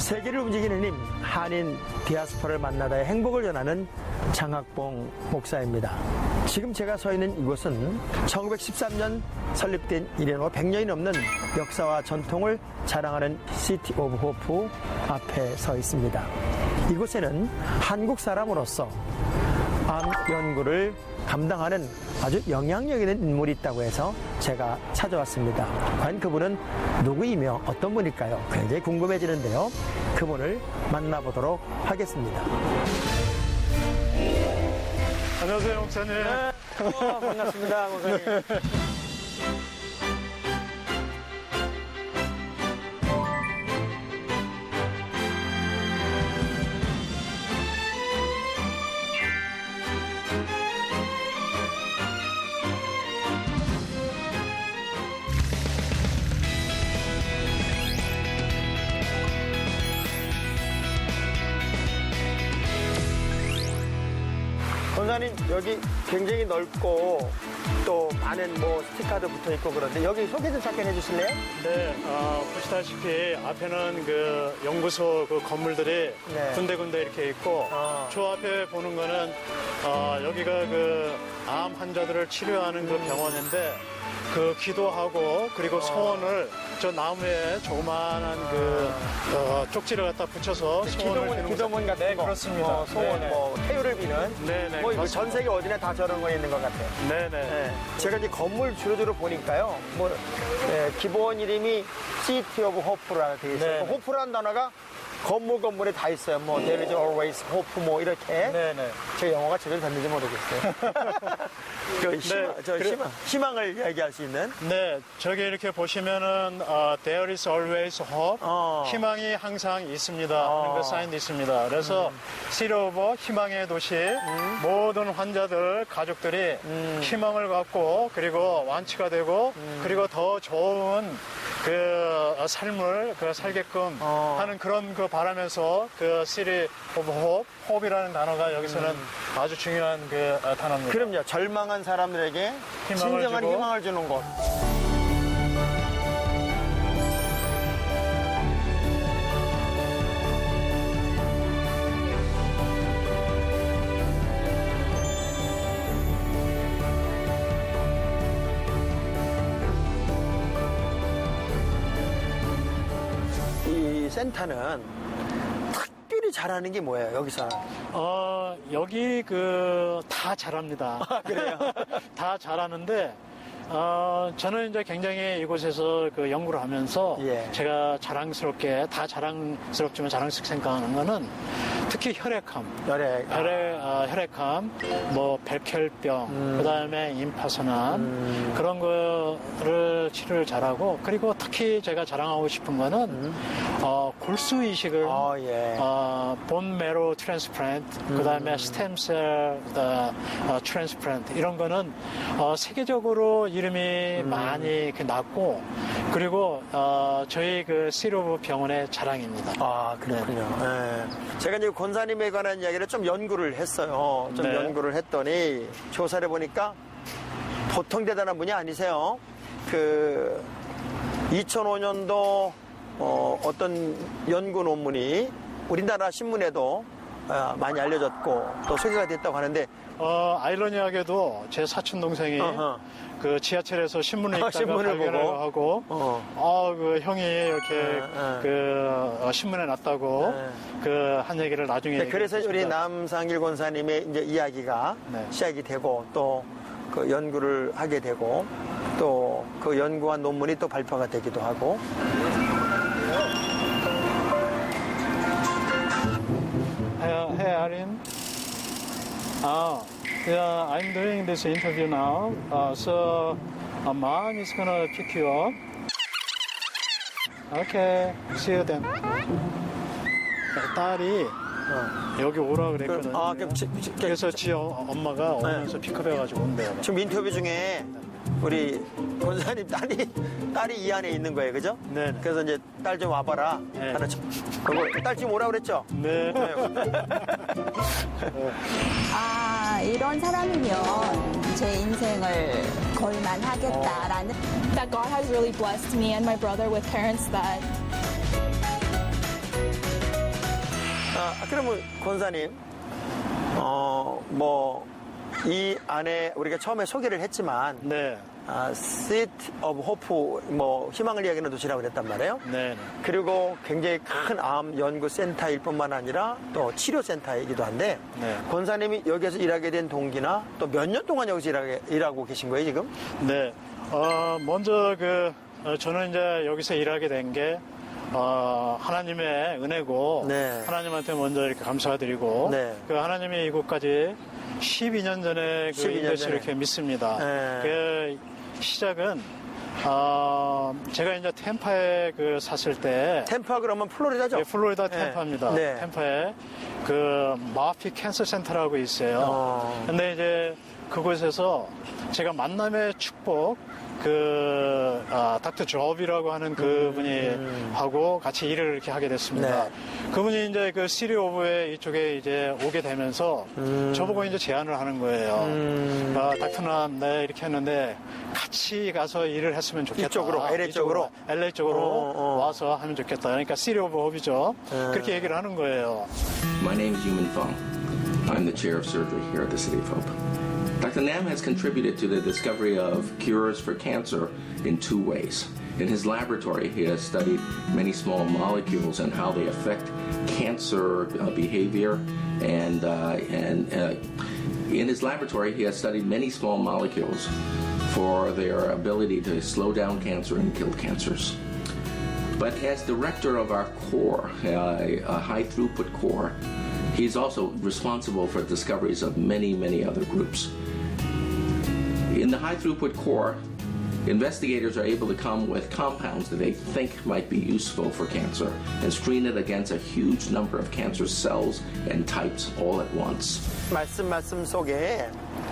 세계를 움직이는 힘, 한인 디아스포라를 만나다의 행복을 전하는 장학봉 목사입니다. 지금 제가 서 있는 이곳은 1913년 설립된 이래로 100년이 넘는 역사와 전통을 자랑하는 시티 오브 호프 앞에 서 있습니다. 이곳에는 한국 사람으로서 암 연구를 감당하는 아주 영향력 있는 인물이 있다고 해서 제가 찾아왔습니다. 과연 그분은 누구이며 어떤 분일까요? 굉장히 궁금해지는데요. 그분을 만나보도록 하겠습니다. 안녕하세요, 목사님. 네. 반갑습니다, 목사님. 권사님, 여기 굉장히 넓고 또 많은 스티커도 붙어 있고 그런데 여기 소개 좀 잠깐 해주실래요? 네, 보시다시피 앞에는 그 연구소 그 건물들이 네. 군데군데 이렇게 있고, 저 앞에 보는 거는 여기가 그 암 환자들을 치료하는 그 병원인데, 그 기도하고 그리고 소원을 저 나무에 조그마한 그 쪽지를 갖다 붙여서 소원을 기도문 같은 거. 그렇습니다. 소원, 네네. 태율을 비는. 네네. 이거 전 세계 어디나 다 저런 거 있는 것 같아요. 네네. 네. 제가 이제 건물 주로 보니까요. 기본 이름이 City of Hope라고 되어 있어요. 네. 그 호프라는 단어가 건물에 다 있어요. There is always hope, 이렇게. 네네. 제 영어가 제대로 됐는지 모르겠어요. 희망을 이야기할 수 있는. 네, 저기 이렇게 보시면은 There is always hope, 희망이 항상 있습니다 하는 그 사인도 있습니다. 그래서 시로버 희망의 도시, 모든 환자들, 가족들이 희망을 갖고 그리고 완치가 되고 그리고 더 좋은 그 삶을 살게끔 하는 그런 그 바라면서 그 City of Hope, 호흡이라는 단어가 여기서는 아주 중요한 그 단어입니다. 그럼요. 절망한 사람들에게 희망을 진정한 주고. 희망을 주는 곳. 이 센터는 특별히 잘하는 게 뭐예요, 여기서는? 여기 다 잘합니다. 그래요? 다 잘하는데, 저는 이제 굉장히 이곳에서 그 연구를 하면서 예. 제가 다 자랑스럽지만 자랑스럽게 생각하는 거는 특히 혈액암, 백혈병, 그다음에 임파선암 그런 거를 치료를 잘하고 그리고 특히 제가 자랑하고 싶은 거는 골수 이식을 본 메로 트랜스플란트 그다음에 스템셀 트랜스플란트 이런 거는 세계적으로 이름이 많이 났고 그리고 저희 그 시로브 병원의 자랑입니다. 아, 그렇군요. 네. 제가 이제 권사님에 관한 이야기를 좀 연구를 했어요. 네. 연구를 했더니 조사를 보니까 보통 대단한 분이 아니세요. 2005년도 어떤 연구 논문이 우리나라 신문에도 많이 알려졌고 또 소개가 됐다고 하는데 아이러니하게도 제 사촌 동생이 그 지하철에서 신문을 읽다가 신문을 발견을 보고. 하고 그 형이 이렇게 그 신문에 났다고 그 한 얘기를 나중에 그래서 우리 얘기했습니다. 남상길 권사님의 이제 이야기가 네. 시작이 되고 또 그 연구를 하게 되고 또 그 연구한 논문이 또 발표가 되기도 하고. Hey, Arin. Yeah, I'm doing this interview now. So, mom is gonna pick you up. Okay, see you then. 딸이 여기 오라 그랬거든요. 그래서 지 엄마가 오면서 픽업해가지고 온대요. 지금 인터뷰 중에 우리 권사님 딸이 이 안에 있는 거예요, 그죠? 네. 그래서 이제 딸 좀 와봐라. 네. 하는 딸 지금 오라 그랬죠? 네. 이런 사람이면 제 인생을 걸만하겠다라는. That God has really blessed me and my brother with parents that 그러면 권사님, 이 안에 우리가 처음에 소개를 했지만, 네. Seat of Hope, 희망을 이야기하는 도시라고 그랬단 말이에요. 네. 그리고 굉장히 큰 암 연구 센터일 뿐만 아니라 또 치료 센터이기도 한데, 네. 권사님이 여기서 일하게 된 동기나 또 몇 년 동안 여기서 일하고 계신 거예요, 지금? 네. 먼저 저는 이제 여기서 일하게 된 게, 하나님의 은혜고, 네. 하나님한테 먼저 이렇게 감사드리고, 네. 그 하나님이 이곳까지 12년 전에 12년 인도에서 전에. 이렇게 믿습니다. 네. 그 시작은, 제가 이제 템파에 샀을 때, 템파 그러면 플로리다죠? 예, 플로리다 네. 템파입니다. 네. 템파에 마피 캔서 센터라고 있어요. 근데 이제 그곳에서 제가 만남의 축복, 닥터 조업이라고 하는 그분이 하고 같이 일을 이렇게 하게 됐습니다. 네. 그분이 이제 시리 오브에 이쪽에 이제 오게 되면서 저보고 이제 제안을 하는 거예요. 닥터남, 네, 이렇게 했는데 같이 가서 일을 했으면 좋겠다. 이쪽으로, LA 쪽으로? LA 쪽으로 와서 하면 좋겠다. 그러니까 시리 오브 홉이죠. 그렇게 얘기를 하는 거예요. My name is Yuman Fong. I'm the chair of surgery here at the City of Hope. Dr. Nam has contributed to the discovery of cures for cancer in two ways. In his laboratory, he has studied many small molecules and how they affect cancer behavior. And in his laboratory, he has studied many small molecules for their ability to slow down cancer and kill cancers. But as director of our core, a high throughput core, he's also responsible for discoveries of many, many other groups. In the high throughput core, investigators are able to come with compounds that they think might be useful for cancer and screen it against a huge number of cancer cells and types all at once. 말씀 속에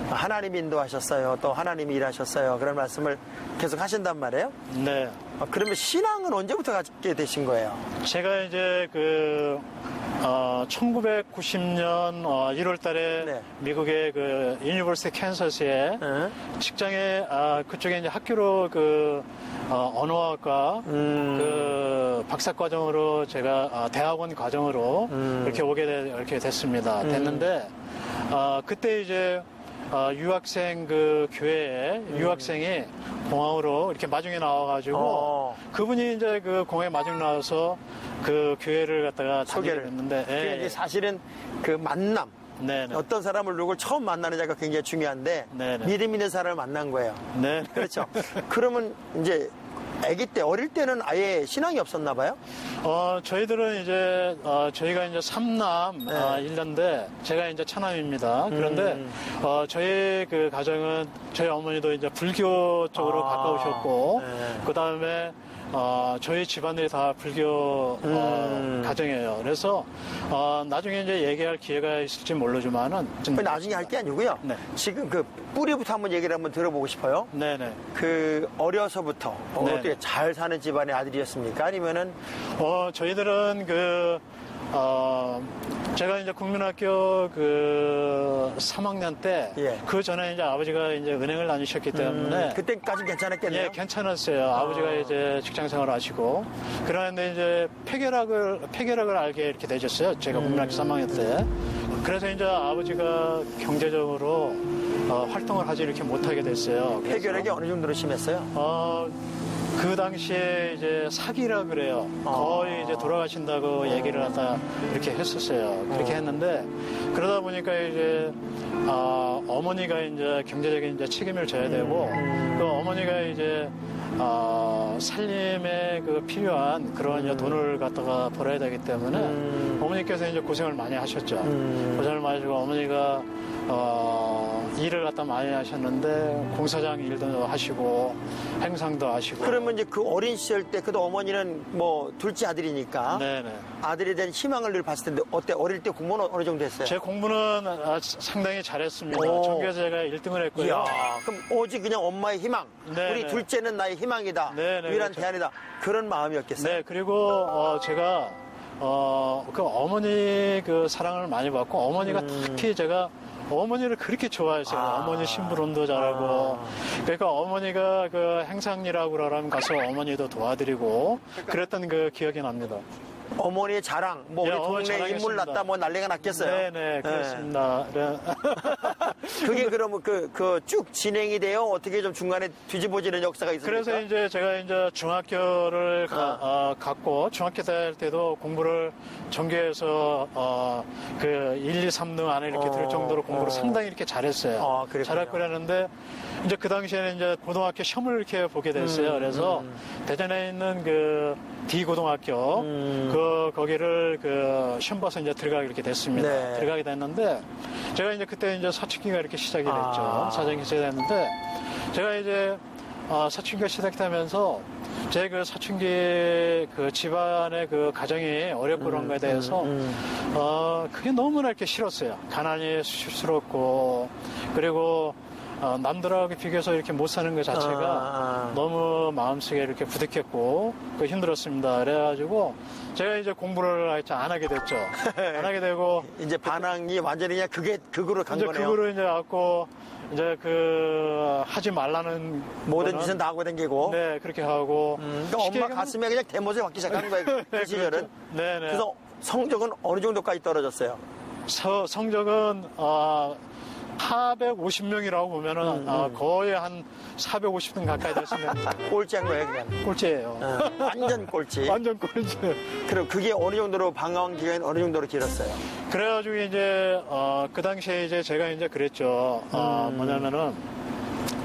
하나님이 인도하셨어요. 또 하나님이 일하셨어요. 그런 말씀을 계속 하신단 말이에요. 네. 그러면 신앙은 언제부터 갖게 되신 거예요? 제가 이제 1990년 1월 달에 네. 미국의 유니버시티 캔서스에 직장에 그쪽에 이제 학교로 언어학과 박사 과정으로 제가 대학원 과정으로 이렇게 됐습니다. 됐는데 그때 이제 유학생 교회에 유학생이 공항으로 이렇게 마중에 나와가지고 그분이 이제 공항에 마중 나와서 교회를 갖다가 소개를 했는데 그게 이제 사실은 만남 네네. 어떤 사람을 누굴 처음 만나느냐가 굉장히 중요한데 네네. 믿음 있는 사람을 만난 거예요. 네. 그렇죠. 그러면 이제 아기 때 어릴 때는 아예 신앙이 없었나 봐요? 저희들은 이제 저희가 이제 3남 1년대 제가 이제 차남입니다. 그런데 저희 가정은 저희 어머니도 이제 불교 쪽으로 가까우셨고 그다음에 저희 집안들이 다 불교 가정이에요. 그래서 나중에 이제 얘기할 기회가 있을지 모르지만은 나중에 할 게 아니고요. 네. 지금 뿌리부터 한번 얘기를 한번 들어보고 싶어요. 네네. 어려서부터 네. 어떻게 잘 사는 집안의 아들이었습니까? 아니면은 저희들은 제가 이제 국민학교 3학년 때 그 전에 이제 아버지가 이제 은행을 다니셨기 때문에 그때까지 괜찮았겠네요. 예, 괜찮았어요. 아버지가 이제 직장 생활을 하시고 그러는데 이제 폐결학을 알게 이렇게 되셨어요. 제가 국민학교 3학년 때. 그래서 이제 아버지가 경제적으로 활동을 하지 이렇게 못하게 됐어요. 폐결핵이 어느 정도로 심했어요? 그 당시에 이제 사기라 그래요. 거의 이제 돌아가신다고 얘기를 하다 이렇게 했었어요. 그렇게 했는데 그러다 보니까 이제 어머니가 이제 경제적인 이제 책임을 져야 되고 그 어머니가 이제 살림에 필요한 그런 이제 돈을 갖다가 벌어야 되기 때문에 어머니께서 이제 고생을 많이 하셨죠. 고생을 많이 하시고 어머니가 일을 갖다 많이 하셨는데 공사장 일도 하시고 행상도 하시고. 그러면 이제 어린 시절 때 그래도 어머니는 둘째 아들이니까 네네. 아들에 대한 희망을 늘 봤을 텐데 어때? 어릴 때 공부는 어느 정도 했어요? 제 공부는 상당히 잘했습니다. 전교에서 제가 1등을 했고요. 이야, 그럼 오직 그냥 엄마의 희망. 네네. 우리 둘째는 나의 희망이다. 네네, 유일한 그렇죠. 대안이다. 그런 마음이었겠어요? 네, 그리고 제가 어머니 사랑을 많이 받고 어머니가 특히 제가 어머니를 그렇게 좋아했어요. 어머니 심부름도 잘하고. 그러니까 어머니가 행상이라고 그러면 가서 어머니도 도와드리고 그랬던 기억이 납니다. 어머니의 자랑, 뭐 예, 우리 어머니 동네 인물 자랑했습니다. 났다, 뭐 난리가 났겠어요. 네네, 그렇습니다. 네. 그게 그러면 그 쭉 진행이 돼요? 어떻게 좀 중간에 뒤집어지는 역사가 있습니까? 그래서 이제 제가 이제 중학교를 갔고, 중학교 될 때도 공부를 전교에서 그 1, 2, 3등 안에 이렇게 들 정도로 공부를 상당히 이렇게 잘했어요. 그랬군요. 잘했고 그랬는데, 이제 그 당시에는 이제 고등학교 시험을 이렇게 보게 됐어요. 그래서 대전에 있는 그 D고등학교, 거기를 그 시험 봐서 이제 들어가게 이렇게 됐습니다. 네. 들어가게 됐는데, 제가 이제 그때 이제 사춘기가 이렇게 시작이 됐죠. 사춘기 시작이 됐는데, 제가 이제 사춘기가 시작되면서 제 그 사춘기 그 집안의 그 가정이 어렵고 그런 거에 대해서 그게 너무나 이렇게 싫었어요. 가난이 수치스럽고 그리고 남들하고 비교해서 이렇게 못 사는 것 자체가 너무 마음속에 이렇게 부득했고 그 힘들었습니다. 그래가지고 제가 이제 공부를 안 하게 됐죠. 안 하게 되고 이제 반항이 완전히 그냥 극으로 간 이제 거네요. 그거로 이제 갖고 이제 그 하지 말라는 모든 거는 짓은 다 하고 다니고. 네 그렇게 하고 그러니까 쉽게 엄마 얘기하면 가슴에 그냥 대못을 받기 시작한 거예요. 그 시절은. 네네. 그래서 성적은 어느 정도까지 떨어졌어요? 성적은 450명이라고 보면은 거의 한 450등 가까이 됐으면 꼴찌한 거예요, 그냥. 꼴찌예요. 완전 꼴찌. 완전 꼴찌. 그럼 그게 어느 정도로 방황 기간이 어느 정도로 길었어요? 그래가지고 이제 그 당시에 이제 제가 이제 그랬죠. 뭐냐면은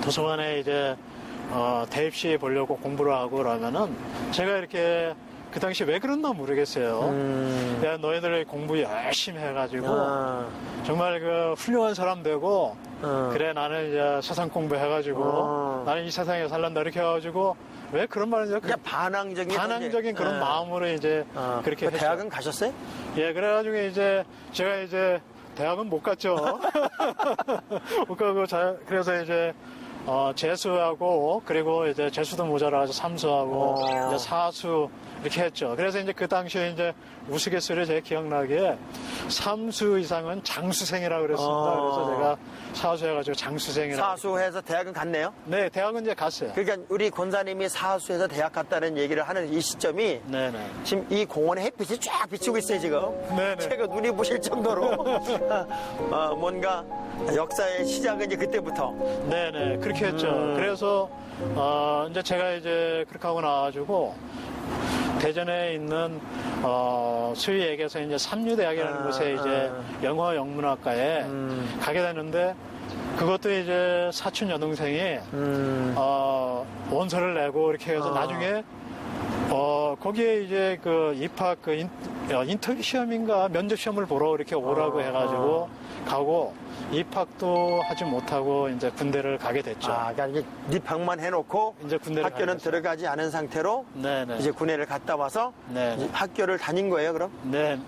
도서관에 이제 대입시 보려고 공부를 하고 그러면은 제가 이렇게 그 당시 왜 그랬나 모르겠어요. 야, 너희들 공부 열심히 해가지고 정말 그 훌륭한 사람 되고 그래 나는 이제 세상 공부해가지고 나는 이 세상에 살란다 이렇게 해가지고 왜 그런 말을 이제 그냥 반항적인 그런 마음으로 이제 그렇게 했죠. 대학은 가셨어요? 예, 그래가지고 이제 제가 이제 대학은 못 갔죠. 못 가고 그래서 이제 재수하고 그리고 이제 재수도 모자라서 삼수하고 이제 사수 이렇게 했죠. 그래서 이제 그 당시에 이제 우스갯소리에 제 기억나기에 삼수 이상은 장수생이라고 그랬습니다. 그래서 제가 사수해가지고 장수생이라고. 사수해서 대학은 갔네요? 네, 대학은 이제 갔어요. 그러니까 우리 권사님이 사수해서 대학 갔다는 얘기를 하는 이 시점이 네네. 지금 이 공원에 햇빛이 쫙 비치고 있어요, 지금. 네네. 제가 눈이 부실 정도로. 뭔가 역사의 시작은 이제 그때부터. 네네. 그렇게 했죠. 그래서, 이제 제가 이제 그렇게 하고 나와가지고, 대전에 있는, 소위 얘기해서 이제 삼류대학이라는 곳에 이제 영어 영문학과에 가게 되는데, 그것도 이제 사촌 여동생이, 원서를 내고 이렇게 해서 나중에, 거기에 이제 그 입학 인터뷰 시험인가 면접 시험을 보러 이렇게 오라고 해가지고 가고 입학도 하지 못하고 이제 군대를 가게 됐죠. 그러니까 입학만 해놓고 이제 군대를 학교는 가게 됐어요. 들어가지 않은 상태로 네네. 이제 군대를 갔다 와서 네. 이제 학교를 다닌 거예요, 그럼? 네.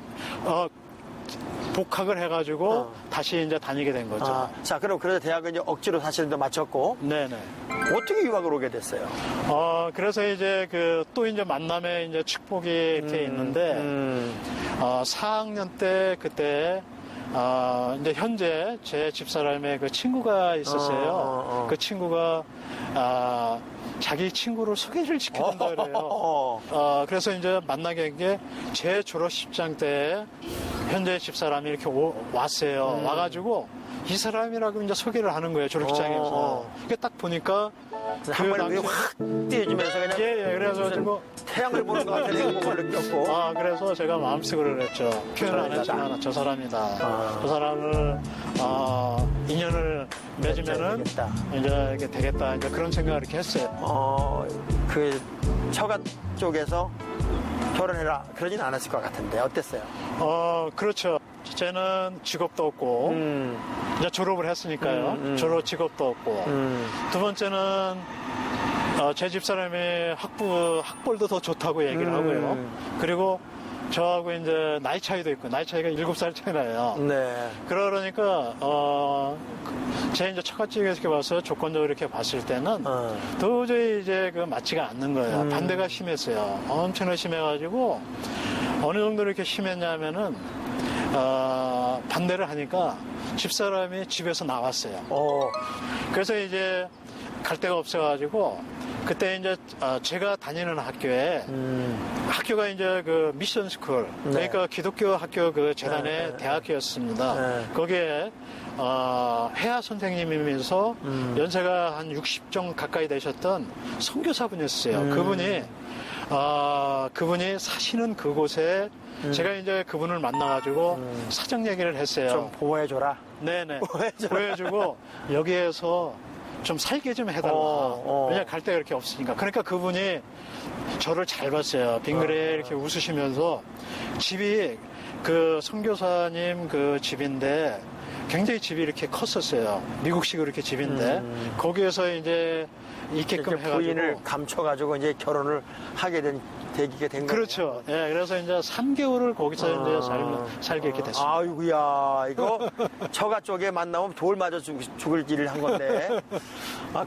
복학을 해가지고 다시 이제 다니게 된 거죠. 자, 그럼 그래서 대학은 이제 억지로 사실은 마쳤고 네네. 어떻게 유학을 오게 됐어요? 그래서 이제 또 이제 만남의 이제 축복이 이렇게 있는데, 4학년 때 그때, 이제 현재 제 집사람의 그 친구가 있었어요. 그 친구가, 자기 친구를 소개를 시켜준다 그래요. 그래서 이제 만나게 된 게 제 졸업식장 때 현재 집사람이 이렇게 왔어요. 와가지고 이 사람이라고 이제 소개를 하는 거예요. 졸업식장에서. 이게 딱 보니까 한 번에 눈이 확 띄어지면서 그냥 예, 그래가지고 태양을 보는 것 같은 행복을 느꼈고 그래서 제가 마음속으로 했죠. 표현을 안 했지만 저 사람이다. 저 사람을 인연을 맺으면은 되겠다. 이제 이게 되겠다. 이제 그런 생각을 이렇게 했어요. 그 처가 쪽에서 결혼해라 그러진 않았을 것 같은데 어땠어요? 그렇죠. 쟤는 직업도 없고 이제 졸업을 했으니까요. 졸업 직업도 없고 두 번째는 제 집사람이 학벌도 더 좋다고 얘기를 하고요. 그리고 저하고 이제 나이 차이도 있고 나이 차이가 7살 차이 나요. 네. 그러니까 제 이제 처갓집에서 이렇게 봐서 조건적으로 이렇게 봤을 때는 도저히 이제 그 맞지가 않는 거예요. 반대가 심했어요. 엄청나게 심해가지고 어느 정도 이렇게 심했냐면은 반대를 하니까 집사람이 집에서 나왔어요. 그래서 이제 갈 데가 없어가지고 그때 이제 제가 다니는 학교에 학교가 이제 그 미션 스쿨 그러니까 기독교 학교 그 재단의 대학교였습니다. 거기에 해아 선생님이면서 연세가 한 60정 가까이 되셨던 선교사분이었어요. 그분이 사시는 그곳에 제가 이제 그분을 만나가지고 사정 얘기를 했어요. 좀 보호해줘라. 네네. 보여주고 여기에서 좀 살게 좀 해달라. 왜냐 갈 데가 이렇게 없으니까. 그러니까 그분이 저를 잘 봤어요. 빙그레 이렇게 웃으시면서 집이 그 선교사님 그 집인데 굉장히 집이 이렇게 컸었어요. 미국식으로 이렇게 집인데 거기에서 이제 있게끔 해가지고 부인을 감춰가지고 이제 결혼을 하게 된 계기가 된 거예요. 그렇죠. 예, 그래서 이제 3개월을 거기서 이제 살게 이렇게 됐습니다. 아이고야, 이거 처가 쪽에 만나면 돌 맞아 죽을 일을 한 건데.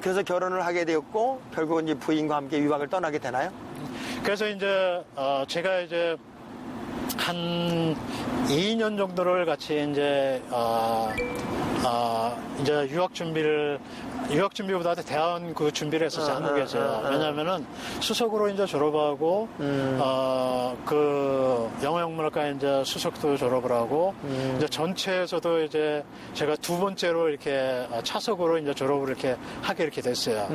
그래서 결혼을 하게 되었고, 결국은 이제 부인과 함께 유학을 떠나게 되나요? 그래서 이제, 제가 이제 한 2년 정도를 같이 이제, 이제 유학 준비보다 대학원 그 준비를 했었어요, 한국에서. 왜냐면은 수석으로 이제 졸업하고, 그 영어영문학과 이제 수석도 졸업을 하고, 이제 전체에서도 이제 제가 두 번째로 이렇게 차석으로 이제 졸업을 이렇게 하게 이렇게 됐어요.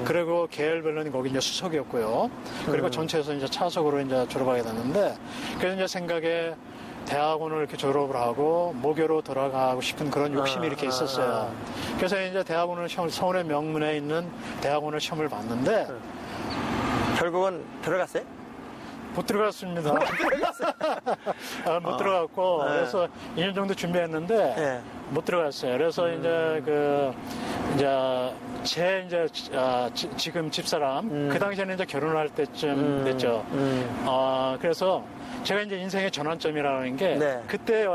그리고 계열별로는 거기 이제 수석이었고요. 그리고 전체에서 이제 차석으로 이제 졸업하게 됐는데, 그래서 이제 생각에 대학원을 이렇게 졸업을 하고 모교로 돌아가고 싶은 그런 욕심이 이렇게 있었어요. 그래서 이제 대학원을 서울의 명문에 있는 대학원을 시험을 봤는데 결국은 들어갔어요? 못 들어갔습니다. 못 들어갔고 그래서 2년 정도 준비했는데 못 들어갔어요. 그래서 지금 집사람 그 당시에는 이제 결혼할 때쯤 됐죠. 그래서 제가 이제 인생의 전환점이라는 게 그때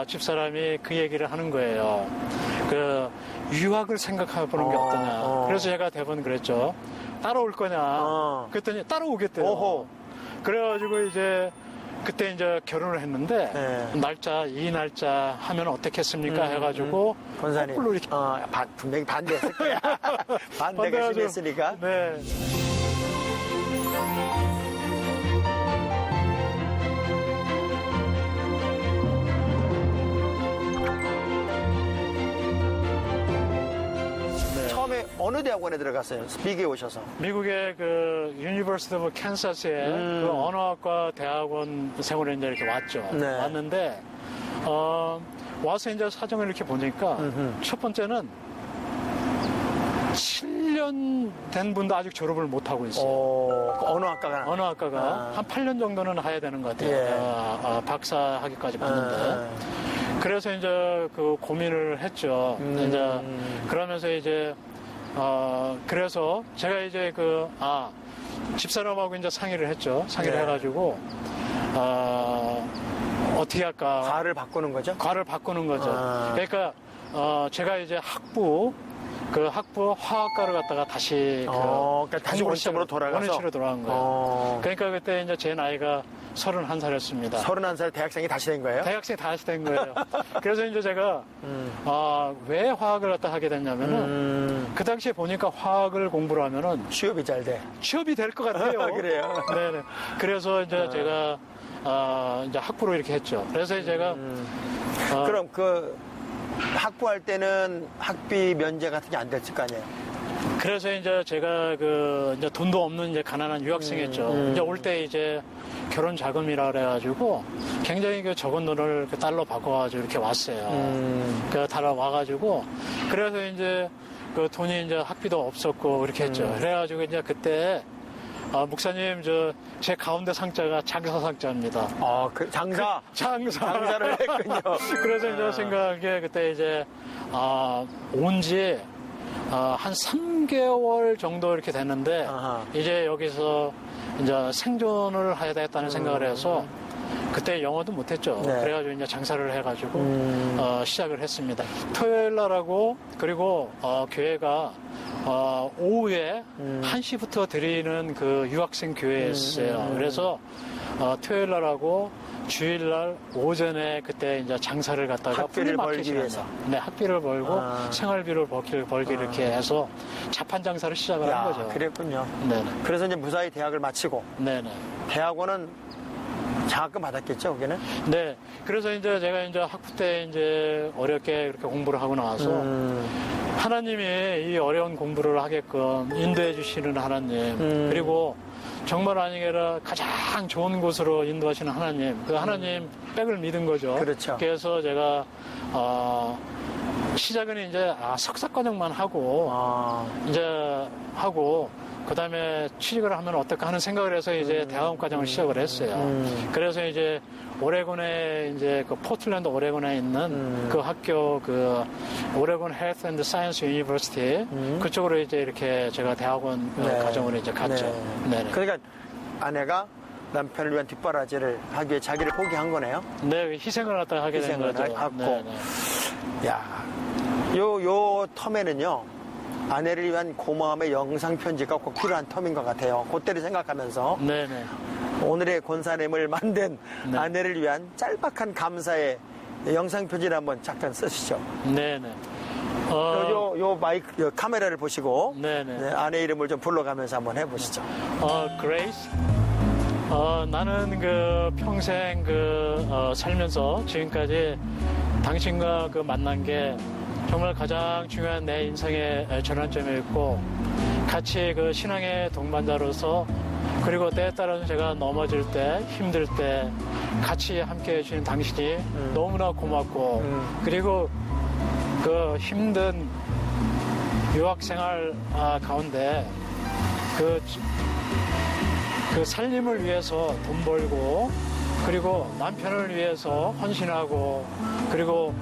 집사람이 그 얘기를 하는 거예요. 그 유학을 생각해 보는 게 어떠냐. 그래서 제가 대부분 그랬죠. 따라올 거냐. 그랬더니 따라오겠대요. 그래가지고 이제 그때 이제 결혼을 했는데 이 날짜 하면 어떻겠습니까 해가지고 권사님 거꾸로 이렇게 분명히 반대했을 거야. 반대가 심했으니까. 네. 처음에 어느 대학원에 들어갔어요? 미국에 오셔서. 미국의 그 유니버시티 오브 캔사스의 그 언어학과 대학원 생활에 이제 이렇게 왔죠. 왔는데 와서 이제 사정을 이렇게 보니까 첫 번째는 7년 된 분도 아직 졸업을 못 하고 있어요. 언어학과가 한 8년 정도는 해야 되는 것 같아요. 박사 학위까지 받는데. 그래서 이제 그 고민을 했죠. 이제 그러면서 이제 그래서 제가 이제 집사람하고 이제 상의를 했죠. 상의를 해가지고 어떻게 할까? 과를 바꾸는 거죠? 과를 바꾸는 거죠. 그러니까 제가 이제 학부 화학과를 갖다가 다시 다시 원점으로 돌아가서 원위치로 돌아간 거예요. 그러니까 그때 이제 제 나이가 31살이었습니다. 31살 대학생이 다시 된 거예요? 대학생이 다시 된 거예요. 그래서 이제 제가 왜 화학을 갖다 하게 됐냐면은 그 당시에 보니까 화학을 공부를 하면은 취업이 잘 돼. 취업이 될 것 같아요. 그래요? 네네. 그래서 이제 제가 이제 학부로 이렇게 했죠. 그래서 제가 그럼 학부할 때는 학비 면제 같은 게 안 됐을 거 아니에요? 그래서 이제 제가 이제 돈도 없는 이제 가난한 유학생이었죠. 이제 올 때 이제 결혼 자금이라 그래가지고 굉장히 적은 돈을 달러 바꿔가지고 이렇게 왔어요. 달아와가지고 그래서 이제 돈이 이제 학비도 없었고 그렇게 했죠. 그래가지고 이제 그때 목사님, 제 가운데 상자가 장사상자입니다. 장사를 했군요. 그래서 이제 생각에 그때 이제, 온지, 한 3개월 정도 이렇게 됐는데, 이제 여기서 이제 생존을 해야 되겠다는 생각을 해서, 그때 영어도 못했죠. 그래가지고 이제 장사를 해가지고, 시작을 했습니다. 토요일 날하고, 그리고, 교회가 오후에 1시부터 드리는 그 유학생 교회였어요. 그래서 토요일 날하고 주일 날 오전에 그때 이제 장사를 갖다가 학비를 벌기 위해서. 네, 학비를 벌고 생활비를 벌기 이렇게 해서 자판 장사를 시작을 한 거죠. 그랬군요. 네네. 그래서 이제 무사히 대학을 마치고 네네. 대학원은 장학금 받았겠죠, 거기는? 네. 그래서 이제 제가 이제 학부 때 이제 어렵게 이렇게 공부를 하고 나와서 하나님이 이 어려운 공부를 하게끔 인도해 주시는 하나님, 그리고 정말 아니게라 가장 좋은 곳으로 인도하시는 하나님, 그 하나님 백을 믿은 거죠. 그렇죠. 그래서 제가 시작은 이제 석사과정만 하고 이제 하고 그다음에 취직을 하면 어떨까 하는 생각을 해서 이제 대학원 과정을 시작을 했어요. 그래서 이제 오레곤에 이제 그 포틀랜드 오레곤에 있는 그 학교 그 오레곤 헬스 앤드 사이언스 유니버시티 그쪽으로 이제 이렇게 제가 대학원 과정을 이제 갔죠. 네. 그러니까 아내가 남편을 위한 뒷바라지를 하기 위해 자기를 포기한 거네요. 네, 희생을 갖다가 하게 된 희생을 거죠. 하고. 네. 야, 요 텀에는요. 아내를 위한 고마움의 영상 편지가 꼭 필요한 텀인 것 같아요. 그때를 생각하면서 네네. 오늘의 권사님을 만든 네. 아내를 위한 짤막한 감사의 영상 편지를 한번 잠깐 쓰시죠. 네네. 요 마이크, 요 카메라를 보시고 네네. 네, 아내 이름을 좀 불러가면서 한번 해보시죠. 그레이스. 나는 그 평생 살면서 지금까지 당신과 그 만난 게 정말 가장 중요한 내 인생의 전환점이었고 같이 그 신앙의 동반자로서 그리고 때에 따라서 제가 넘어질 때 힘들 때 같이 함께 해주신 당신이 너무나 고맙고 그리고 그 힘든 유학생활 가운데 그 살림을 위해서 돈 벌고 그리고 남편을 위해서 헌신하고 그리고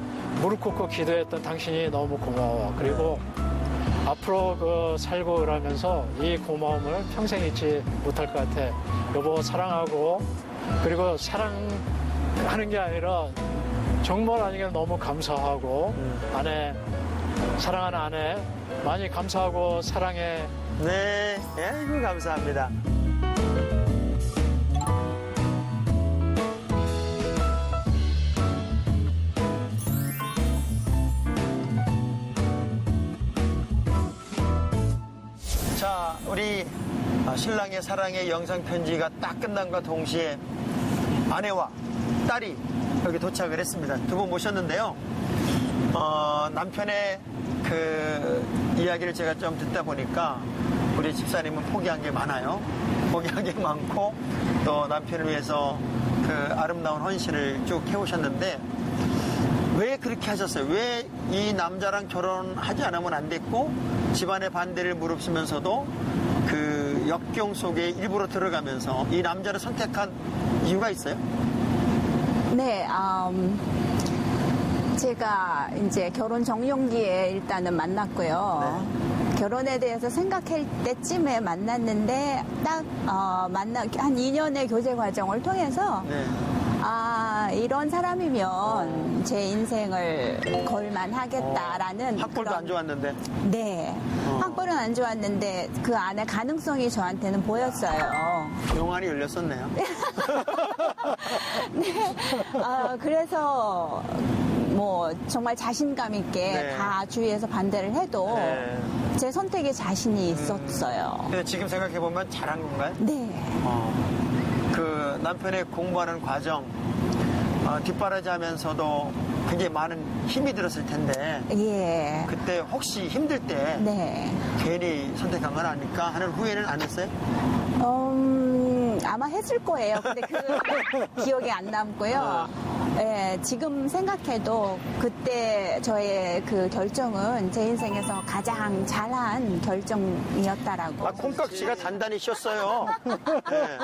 무릎 꿇고 기도했던 당신이 너무 고마워. 그리고 앞으로 그 살고 그러면서 이 고마움을 평생 잊지 못할 것 같아. 여보 사랑하고 그리고 사랑하는 게 아니라 정말 아니게 너무 감사하고 아내 사랑하는 아내 많이 감사하고 사랑해. 네, 아이고 감사합니다. 자, 우리 신랑의 사랑의 영상 편지가 딱 끝난과 동시에 아내와 딸이 여기 도착을 했습니다. 두 분 모셨는데요. 남편의 그 이야기를 제가 좀 듣다 보니까 우리 집사님은 포기한 게 많아요. 포기한 게 많고 또 남편을 위해서 그 아름다운 헌신을 쭉 해오셨는데 왜 그렇게 하셨어요? 왜 이 남자랑 결혼하지 않으면 안 됐고 집안의 반대를 무릅쓰면서도 그 역경 속에 일부러 들어가면서 이 남자를 선택한 이유가 있어요? 네, 제가 이제 결혼 정년기에 일단은 만났고요. 결혼에 대해서 생각할 때쯤에 만났는데 딱 한 2년의 교제 과정을 통해서 이런 사람이면 제 인생을 걸만하겠다라는 학벌도 안 좋았는데. 네, 학벌은 안 좋았는데 그 안에 가능성이 저한테는 보였어요. 용안이 열렸었네요. 네, 그래서 뭐 정말 자신감 있게 네. 다 주위에서 반대를 해도 네. 제 선택에 자신이 있었어요. 근데 지금 생각해보면 잘한 건가요? 네. 그 남편의 공부하는 과정 뒷바라지 하면서도 굉장히 많은 힘이 들었을 텐데 예. 그때 혹시 힘들 때 네. 괜히 선택한 건 아닐까 하는 후회는 안 했어요? 아마 했을 거예요. 근데 그 기억이 안 남고요. 예, 지금 생각해도 그때 저의 그 결정은 제 인생에서 가장 잘한 결정이었다라고. 콩깍지가 단단히 쉬었어요. 네.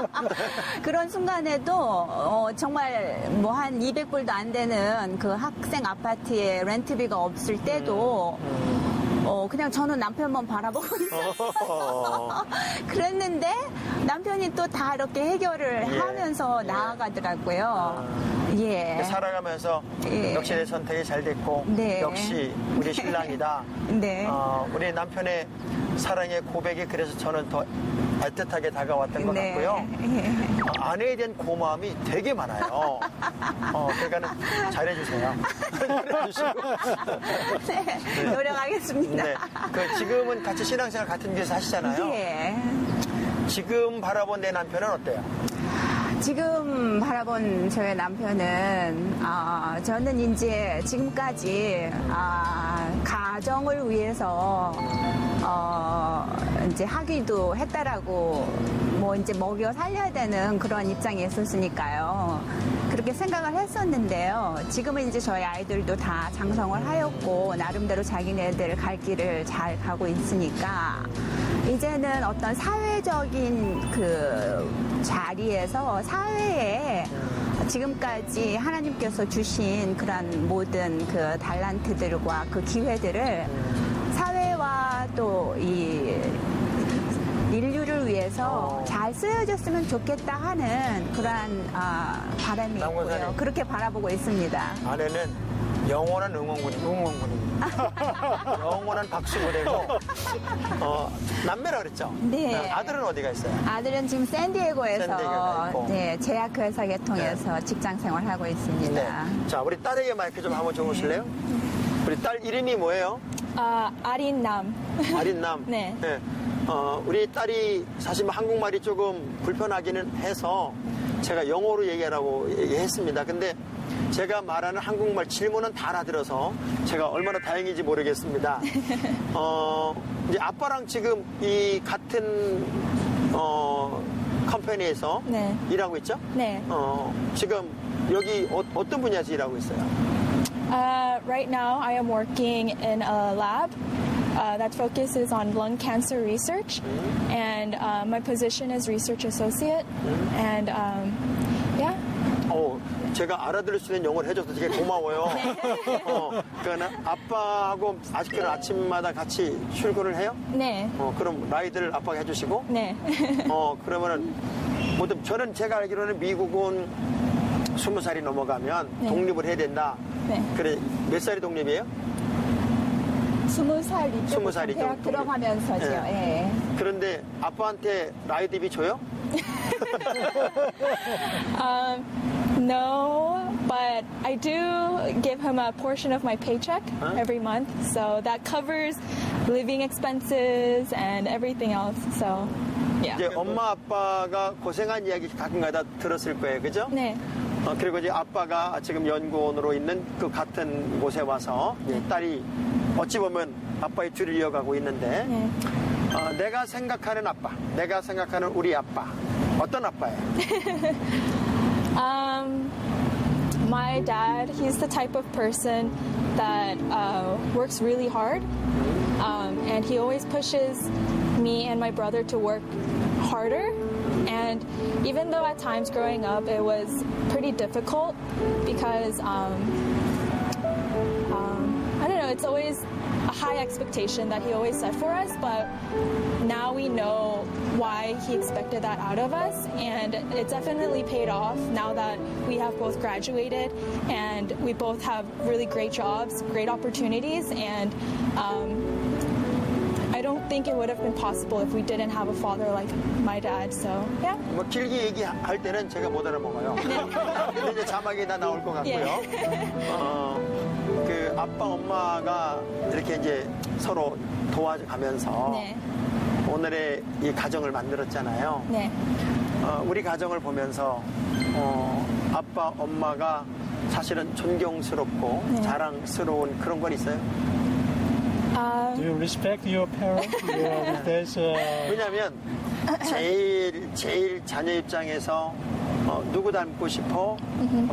그런 순간에도 정말 뭐 한 200불도 안 되는 그 학생 아파트에 렌트비가 없을 때도 그냥 저는 남편만 바라보고 있었어요. 그랬는데 남편이 남편이 또 다 이렇게 해결을 예. 하면서 예. 나아가더라고요. 예. 살아가면서 예. 역시 내 선택이 잘 됐고 네. 역시 우리 신랑이다. 네. 우리 남편의 사랑의 고백이 그래서 저는 더 애틋하게 다가왔던 것 네. 같고요. 예. 아내에 대한 고마움이 되게 많아요. 그러니까는 잘해주세요. 잘해주시고. 네. 노력하겠습니다. 네. 지금은 같이 신앙생활 같은 교회에서 하시잖아요. 예. 지금 바라본 내 남편은 어때요? 지금 바라본 저의 남편은 저는 이제 지금까지 가정을 위해서 이제 하기도 했다라고 뭐 이제 먹여 살려야 되는 그런 입장에 있었으니까요. 그렇게 생각을 했었는데요. 지금은 이제 저희 아이들도 다 장성을 하였고 나름대로 자기네들 갈 길을 잘 가고 있으니까 이제는 어떤 사회적인 그 자리에서 사회에 지금까지 하나님께서 주신 그런 모든 그 달란트들과 그 기회들을 사회와 또 이 인류를 위해서 잘 쓰여졌으면 좋겠다 하는 그러한 바람이 있고요. 남권사님. 그렇게 바라보고 있습니다. 아내는 영원한 응원군입니다. 영원한 박수 보내고 남매라 그랬죠? 네. 아들은 어디가 있어요? 아들은 지금 샌디에고에서 샌디에고에 있고. 네, 제약회사 계통에서 직장 생활하고 있습니다. 네. 자, 우리 딸에게 마이크 좀 한번 줘보실래요? 우리 딸 이름이 뭐예요? 아린남. 아린남. 네. 우리 딸이 사실 한국말이 조금 불편하기는 해서 제가 영어로 얘기하라고 얘기했습니다. 근데 제가 말하는 한국말 질문은 다 알아들어서 제가 얼마나 다행인지 모르겠습니다. 이제 아빠랑 지금 이 같은 컴퍼니에서 네. 일하고 있죠? 네. 지금 여기 어떤 분야에서 일하고 있어요? Right now, I am working in a lab that focuses on lung cancer research, and my position is research associate. And yeah. 제가 알아들을 수 있는 영어를 해줘서 되게 고마워요. 그러니까 아빠하고 아직까지 아침마다 같이 출근을 해요? 네. 그럼 라이드를 아빠가 해주시고? 네. 그러면은 뭐든 저는 제가 알기로는 미국은 20살이 넘어가면 네. 독립을 해야 된다. 네. 그래 몇 살이 독립이에요? 20살이죠. 20살이죠. 대학 들어가면서죠. 네. 예. 그런데 아빠한테 라이드비 줘요? No, but I do give him a portion of my paycheck every month, so that covers living expenses and everything else. So, yeah. 이제 엄마 아빠가 고생한 이야기 가끔가다 들었을 거예요, 그죠? 네. 그리고 이제 아빠가 지금 연구원으로 있는 그 같은 곳에 와서 이제 딸이 어찌 보면 아빠의 줄을 이어가고 있는데 네. 내가 생각하는 아빠, 내가 생각하는 우리 아빠 어떤 아빠예요? My dad, he's the type of person that works really hard, and he always pushes me and my brother to work harder. And even though at times growing up it was pretty difficult because I don't know, it's always a high expectation that he always set for us, but now we know why he expected that out of us, and it definitely paid off now that we have both graduated and we both have really great jobs, great opportunities, and I don't think it would have been possible if we didn't have a father like my dad. So yeah. 뭐 길게 얘기할 때는 제가 못 알아먹어요. 근데 이제 자막이 다 나올 것 같고요. 그 아빠 엄마가 이렇게 이제 서로 도와가면서 네. 오늘의 이 가정을 만들었잖아요. 네. 우리 가정을 보면서 아빠 엄마가 사실은 존경스럽고 네. 자랑스러운 그런 건 있어요? Do you respect your parents? Yeah, there's 왜냐하면 제일 자녀 입장에서 누구 닮고 싶어?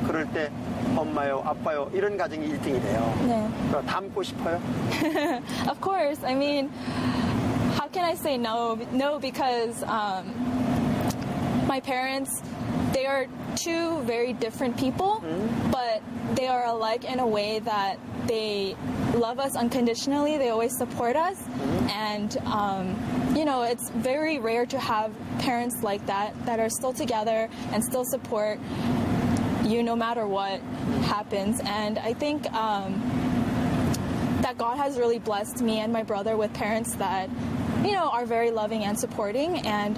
그럴 때 엄마요, 아빠요 이런 가정이 1등이래요. 네. 닮고 싶어요? Of course. I mean, how can I say no? No, because my parents, they are two very different people, but they are alike in a way that they love us unconditionally. They always support us, and you know, it's very rare to have parents like that are still together and still support you no matter what happens. And I think that God has really blessed me and my brother with parents that, you know, are very loving and supporting, and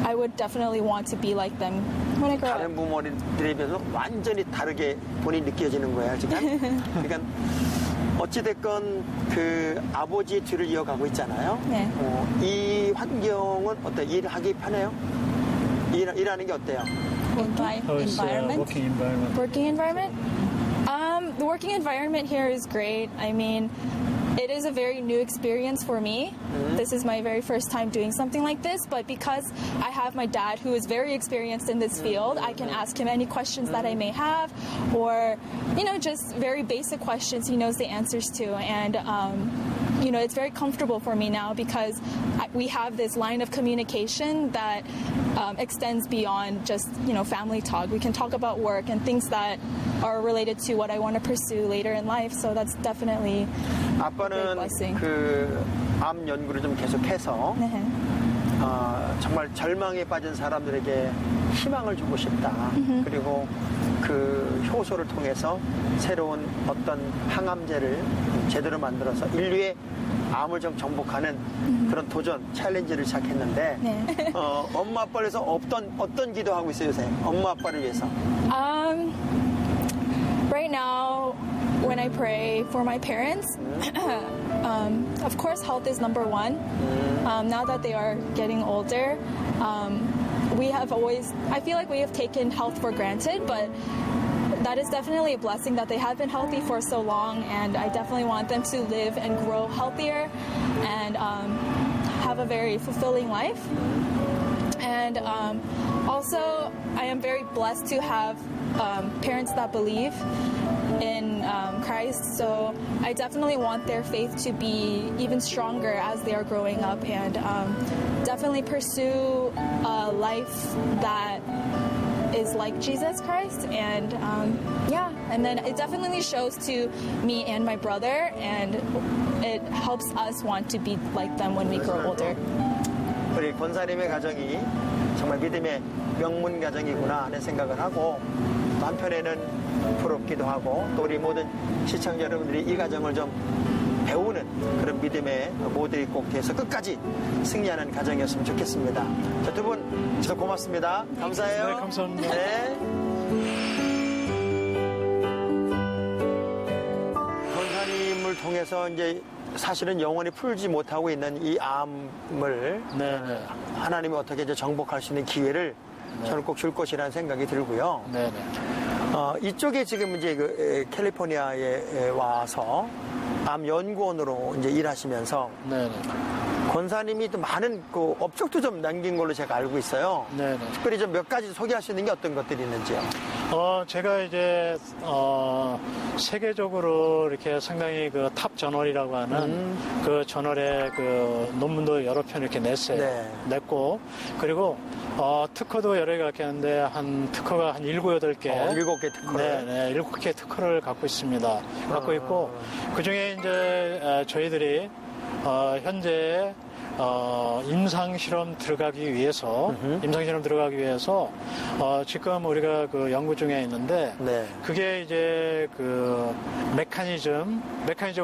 I would definitely want to be like them when I grow up. 다른 부모님들에 비해서 완전히 다르게 본인이 느껴지는 거야 지금. 그러니까 어찌됐건 그 아버지의 뒤를 이어가고 있잖아요. 네. 이 환경은 어때? 일하기 편해요? 일하는 게 어때요? environment. working environment. Working environment? The working environment here is great. I mean, it is a very new experience for me. This is my very first time doing something like this, but because I have my dad who is very experienced in this field, I can ask him any questions that I may have, or, you know, just very basic questions he knows the answers to. And, you know, it's very comfortable for me now because we have this line of communication that extends beyond just, you know, family talk. We can talk about work and things that are related to what I want to pursue later in life. So that's definitely 아빠는 blessing. 그 암 연구를 좀 계속해서 네. 정말 절망에 빠진 사람들에게 희망을 주고 싶다. 그리고 그 효소를 통해서 새로운 어떤 항암제를 제대로 만들어서 인류의 암을 좀 정복하는 그런 도전, 챌린지를 시작했는데 네. 엄마 아빠를 위해서 어떤 기도하고 있어요 요새? 엄마 아빠를 위해서. Right now, when I pray for my parents, of course, health is number one. Now that they are getting older, I feel like we have taken health for granted, but that is definitely a blessing that they have been healthy for so long, and I definitely want them to live and grow healthier and have a very fulfilling life. And also, I am very blessed to have parents that believe in Christ, so I definitely want their faith to be even stronger as they are growing up, and definitely pursue a life that is like Jesus Christ. And and then it definitely shows to me and my brother, and it helps us want to be like them when we grow older. 우리 권사님의 가정이 정말 믿음의 명문 가정이구나 하는 생각을 하고, 또 한편에는 부럽기도 하고, 또 우리 모든 시청자 여러분들이 이 가정을 좀 배우는 그런 믿음의 모델이 꼭 돼서 끝까지 승리하는 가정이었으면 좋겠습니다. 자, 두 분 진짜 고맙습니다. 감사해요. 네, 감사합니다. 네. 권사님을 통해서 이제 사실은 영원히 풀지 못하고 있는 이 암을 네네. 하나님이 어떻게 이제 정복할 수 있는 기회를 저는 꼭 줄 것이라는 생각이 들고요. 네네. 이쪽에 지금 이제 그 캘리포니아에 와서 암 연구원으로 이제 일하시면서 네네. 권사님이 또 많은 그 업적도 좀 남긴 걸로 제가 알고 있어요. 네네. 특별히 좀 몇 가지 소개할 수 있는 게 어떤 것들이 있는지요? 제가 이제 세계적으로 이렇게 상당히 그 탑 저널이라고 하는 그 저널에 그 논문도 여러 편 이렇게 냈어요. 네. 냈고, 그리고 특허도 여러 개 갖게 하는데 한 특허가 한 7, 8개. 7개 특허를. 네, 7개 특허를 갖고 있습니다. 갖고 있고, 그 중에 이제 저희들이 현재 임상실험 들어가기 위해서 지금 우리가 그 연구 중에 있는데, 네. 그게 이제 그 메커니즘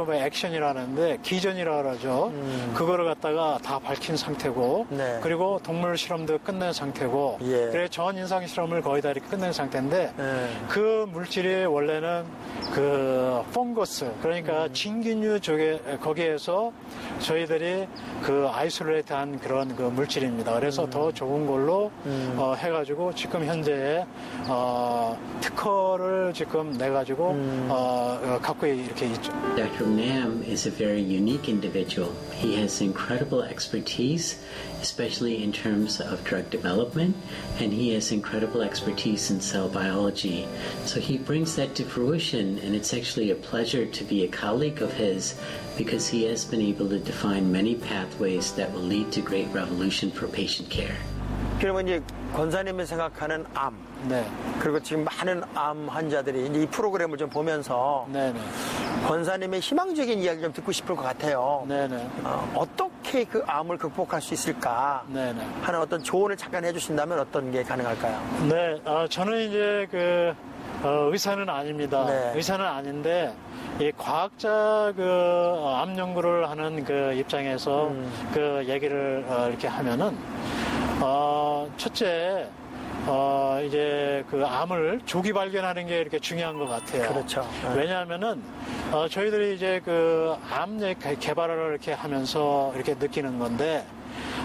오브 액션이라는데 기전이라 그러죠. 그거를 갖다가 다 밝힌 상태고, 네. 그리고 동물 실험도 끝낸 상태고, 예. 그래 전 인상 실험을 거의 다 이렇게 끝낸 상태인데, 네. 그 물질이 원래는 그 펑거스, 그러니까 진균류 쪽에 거기에서 저희들이 그 아이솔레이트한 그런 그 물질입니다. 그래서 더 좋은 걸로 해가지고 지금 현재 특허를 지금 내가지고 갖고 이렇게 있죠. Dr. Nam is a very unique individual. He has incredible expertise, especially in terms of drug development, and he has incredible expertise in cell biology. So he brings that to fruition, and it's actually a pleasure to be a colleague of his because he has been able to define many pathways that will lead to great revolution for patient care. 그러면 이제 권사님이 생각하는 암, 네. 그리고 지금 많은 암 환자들이 이제 이 프로그램을 좀 보면서 네네. 권사님의 희망적인 이야기 좀 듣고 싶을 것 같아요. 네네. 어떻게 그 암을 극복할 수 있을까 네네. 하는 어떤 조언을 잠깐 해주신다면 어떤 게 가능할까요? 네, 저는 이제 의사는 아닙니다. 네. 의사는 아닌데, 이 과학자 암 연구를 하는 그 입장에서 그 얘기를 이렇게 하면은, 첫째, 이제 그 암을 조기 발견하는 게 이렇게 중요한 것 같아요. 그렇죠. 네. 왜냐하면은, 저희들이 이제 그 암 개발을 이렇게 하면서 이렇게 느끼는 건데,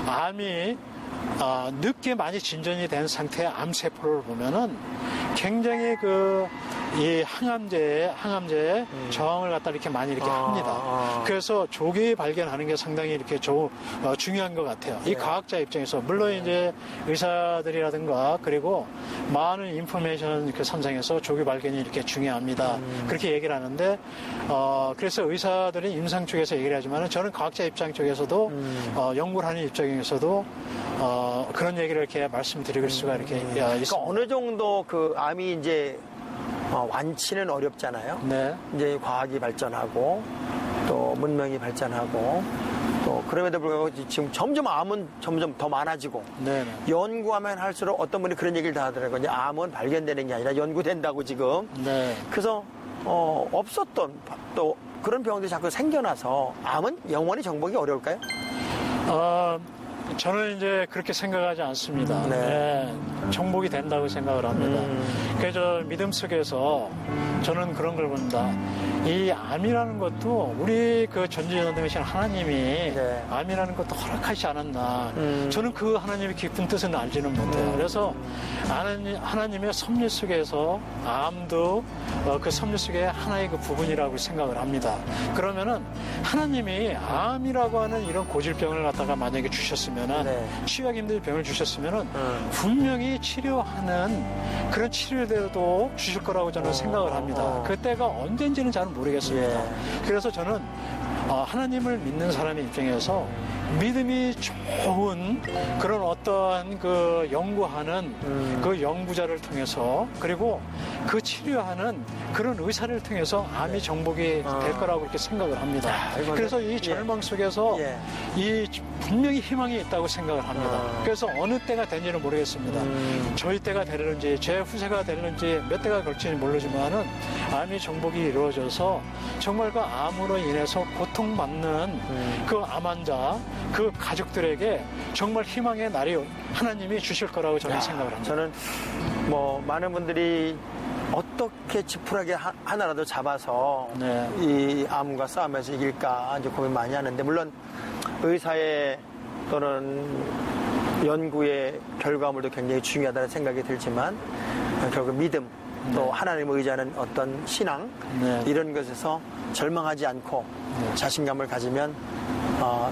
암이 늦게 많이 진전이 된 상태의 암세포를 보면은 굉장히 이 항암제에 저항을 갖다 이렇게 많이 이렇게 합니다. 그래서 조기 발견하는 게 상당히 이렇게 중요한 것 같아요. 이 과학자 입장에서 물론 이제 의사들이라든가 그리고 많은 인포메이션 그 선상에서 조기 발견이 이렇게 중요합니다. 그렇게 얘기를 하는데 그래서 의사들이 임상 쪽에서 얘기를 하지만 저는 과학자 입장 쪽에서도 연구를 하는 입장에서도 그런 얘기를 이렇게 말씀드릴 수가 이렇게 있습니다. 그러니까 어느 정도 그 암이 이제 완치는 어렵잖아요. 네. 이제 과학이 발전하고 또 문명이 발전하고 또 그럼에도 불구하고 지금 점점 암은 점점 더 많아지고 네. 연구하면 할수록 어떤 분이 그런 얘기를 다 하더라고요. 이제 암은 발견되는 게 아니라 연구된다고 지금. 네. 그래서 없었던 또 그런 병들이 자꾸 생겨나서 암은 영원히 정복이 어려울까요? 저는 이제 그렇게 생각하지 않습니다. 네. 네, 정복이 된다고 생각을 합니다. 그래서 믿음 속에서 저는 그런 걸 봅니다. 이 암이라는 것도 우리 그 전지전능하신 하나님이 네. 암이라는 것도 허락하지 않았나. 저는 그 하나님의 깊은 뜻은 알지는 못해요. 그래서 하나님의 섭리 속에서 암도 그 섭리 속의 하나의 그 부분이라고 생각을 합니다. 그러면은 하나님이 암이라고 하는 이런 고질병을 갖다가 만약에 주셨으면은 네. 치유하기 힘든 병을 주셨으면은 분명히 치료하는 그런 치료대도 주실 거라고 저는 생각을 합니다. 그때가 언젠지는 잘 모르겠습니다. 예. 그래서 저는 하나님을 믿는 사람의 입장에서 믿음이 좋은 그런 어떠한 그 연구하는 그 연구자를 통해서 그리고 그 치료하는 그런 의사를 통해서 암이 정복이 될 거라고 이렇게 생각을 합니다. 그래서 이 절망 속에서 이 분명히 희망이 있다고 생각을 합니다. 그래서 어느 때가 된지는 모르겠습니다. 저희 때가 되려는지 제 후세가 되려는지 몇 때가 걸칠지 모르지만은 암이 정복이 이루어져서 정말 그 암으로 인해서 고통받는 그 암 환자 그 가족들에게 정말 희망의 날이 하나님이 주실 거라고 저는 생각을 합니다. 저는 뭐 많은 분들이 어떻게 지푸라기 하나라도 잡아서 네. 이 암과 싸우면서 이길까 이제 고민 많이 하는데 물론 의사의 또는 연구의 결과물도 굉장히 중요하다는 생각이 들지만 결국 믿음 또 하나님을 의지하는 어떤 신앙 네. 이런 것에서 절망하지 않고 자신감을 가지면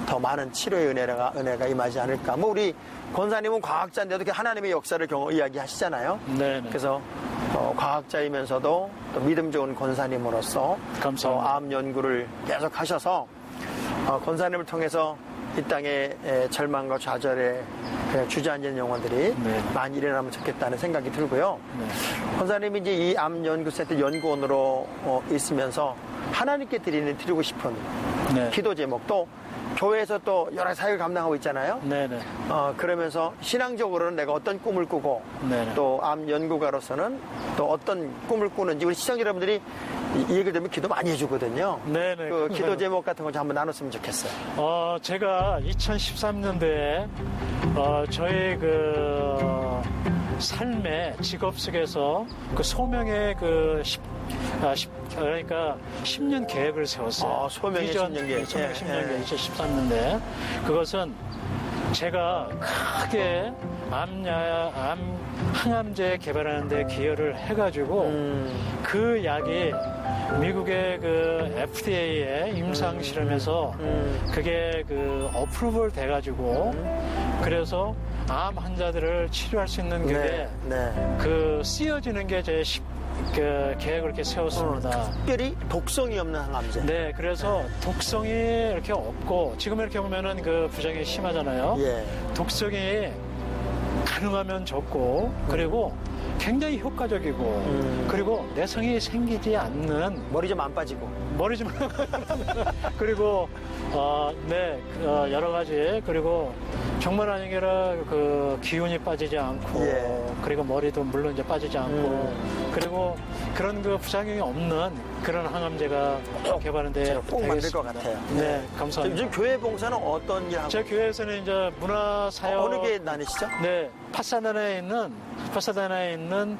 더 많은 치료의 은혜가 임하지 않을까. 뭐 우리 권사님은 과학자인데도 이렇게 하나님의 역사를 이야기하시잖아요. 네. 그래서 과학자이면서도 또 믿음 좋은 권사님으로서 감사합니다. 암 연구를 계속 하셔서 권사님을 통해서 이 땅의 절망과 좌절에 주저앉은 영혼들이 많이 일어나면 좋겠다는 생각이 들고요. 권사님이 이제 이 암 연구센터 연구원으로 있으면서 하나님께 드리고 싶은 기도 제목도 교회에서 또 여러 사역을 감당하고 있잖아요. 네네. 그러면서 신앙적으로는 내가 어떤 꿈을 꾸고 네네. 또 암 연구가로서는 또 어떤 꿈을 꾸는지 우리 시청자 여러분들이 이 얘기를 들으면 기도 많이 해주거든요. 네네. 그 기도 제목 같은 거 좀 한번 나눴으면 좋겠어요. 제가 2013년도에 저의 그 삶의 직업 속에서 그 소명의 그러니까 10년 계획을 세웠어요. 소명의 10년 계획. 소명의 10년 계획 2013년도에 그것은 제가 크게 항암제 개발하는 데 기여를 해가지고 그 약이 미국의 그 FDA의 임상 실험에서 그게 그 어프로벌 돼가지고 그래서 암 환자들을 치료할 수 있는 게 그 쓰여지는 게 제 그 계획을 이렇게 세웠습니다. 특별히 독성이 없는 항암제. 네, 그래서 독성이 이렇게 없고 지금 이렇게 보면은 그 부작용이 심하잖아요. 독성이 가능하면 적고 그리고 굉장히 효과적이고 그리고 내성이 생기지 않는 머리 좀 안 빠지고. 머리 좀 그리고 여러 가지 그리고 정말 아니라 그 기운이 빠지지 않고 예. 그리고 머리도 물론 이제 빠지지 않고 그리고 그런 그 부작용이 없는 그런 항암제가 개발한데 제가 꼭 만들 것 같아요. 네, 감사합니다. 요즘 교회 봉사는 어떤 일 하고? 제 교회에서는 이제 문화사역 어느 게 나뉘시죠? 네, 파사다나에 있는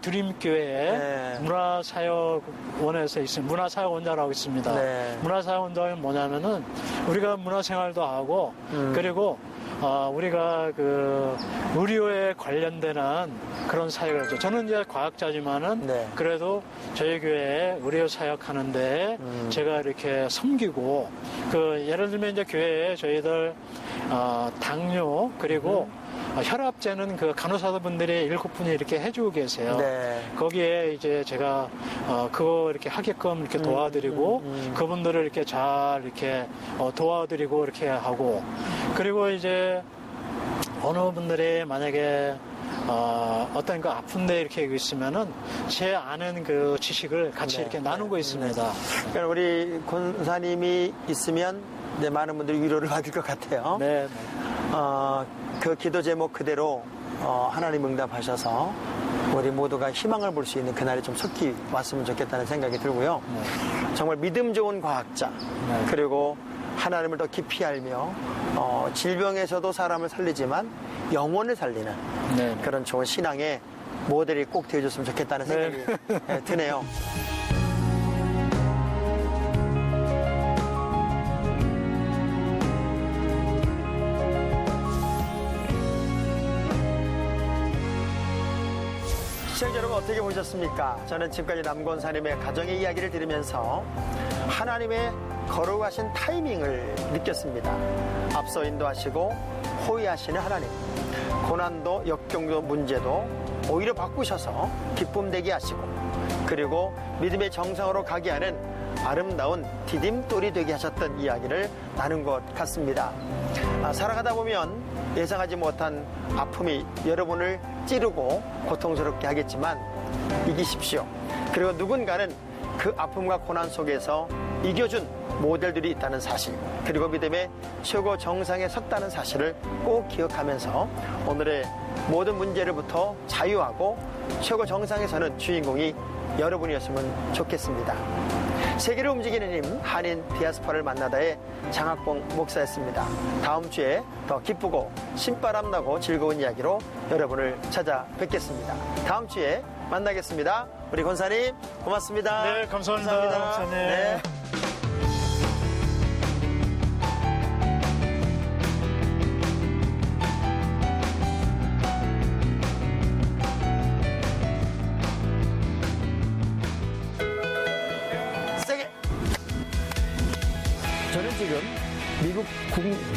드림교회 네. 문화사역원에서 있습니다. 문화사역원자라고 있습니다. 네. 문화사역원자는 뭐냐면은 우리가 문화생활도 하고 그리고 우리가 그 의료에 관련되는 그런 사역을 하죠. 저는 이제 과학자지만은 네. 그래도 저희 교회에 의료 사역하는데 제가 이렇게 섬기고 그 예를 들면 이제 교회에 저희들 당뇨 그리고 혈압제는 그 간호사분들이 7분이 이렇게 해주고 계세요. 네. 거기에 이제 제가 그거 이렇게 하게끔 이렇게 도와드리고 그분들을 이렇게 잘 이렇게 도와드리고 이렇게 하고 그리고 이제 어느 분들이 만약에 어떤 그 아픈데 이렇게 있으면은 제 아는 그 지식을 같이 네. 이렇게 나누고 있습니다. 그러니까 우리 권사님이 있으면 이제 많은 분들이 위로를 받을 것 같아요. 네. 그 기도 제목 그대로 하나님 응답하셔서 우리 모두가 희망을 볼 수 있는 그날이 좀 속히 왔으면 좋겠다는 생각이 들고요. 정말 믿음 좋은 과학자 그리고 하나님을 더 깊이 알며 질병에서도 사람을 살리지만 영혼을 살리는 네. 그런 좋은 신앙의 모델이 꼭 되어줬으면 좋겠다는 생각이 드네요. 시청자 여러분 어떻게 보셨습니까? 저는 지금까지 남권사님의 가정의 이야기를 들으면서 하나님의 거룩하신 타이밍을 느꼈습니다. 앞서 인도하시고 호위하시는 하나님, 고난도 역경도 문제도 오히려 바꾸셔서 기쁨 되게 하시고 그리고 믿음의 정상으로 가게 하는 아름다운 디딤돌이 되게 하셨던 이야기를 나눈 것 같습니다. 살아가다 보면 예상하지 못한 아픔이 여러분을 찌르고 고통스럽게 하겠지만 이기십시오. 그리고 누군가는 그 아픔과 고난 속에서 이겨준 모델들이 있다는 사실 그리고 믿음의 최고 정상에 섰다는 사실을 꼭 기억하면서 오늘의 모든 문제로부터 자유하고 최고 정상에 서는 주인공이 여러분이었으면 좋겠습니다. 세계를 움직이는 힘 한인 디아스포라를 만나다의 장학봉 목사였습니다. 다음 주에 더 기쁘고 신바람 나고 즐거운 이야기로 여러분을 찾아뵙겠습니다. 다음 주에 만나겠습니다. 우리 권사님 고맙습니다. 네, 감사합니다. 목사님. 네. 세게. 저는 지금 미국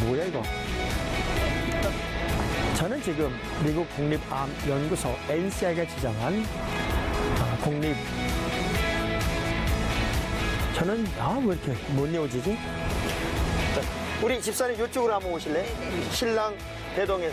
뭐야 이거? 저는 지금 미국 국립암연구소 NCI가 지정한 국립 저는 왜 이렇게 못 이어지지? 우리 집사님 이쪽으로 한번 오실래요? 신랑 대동에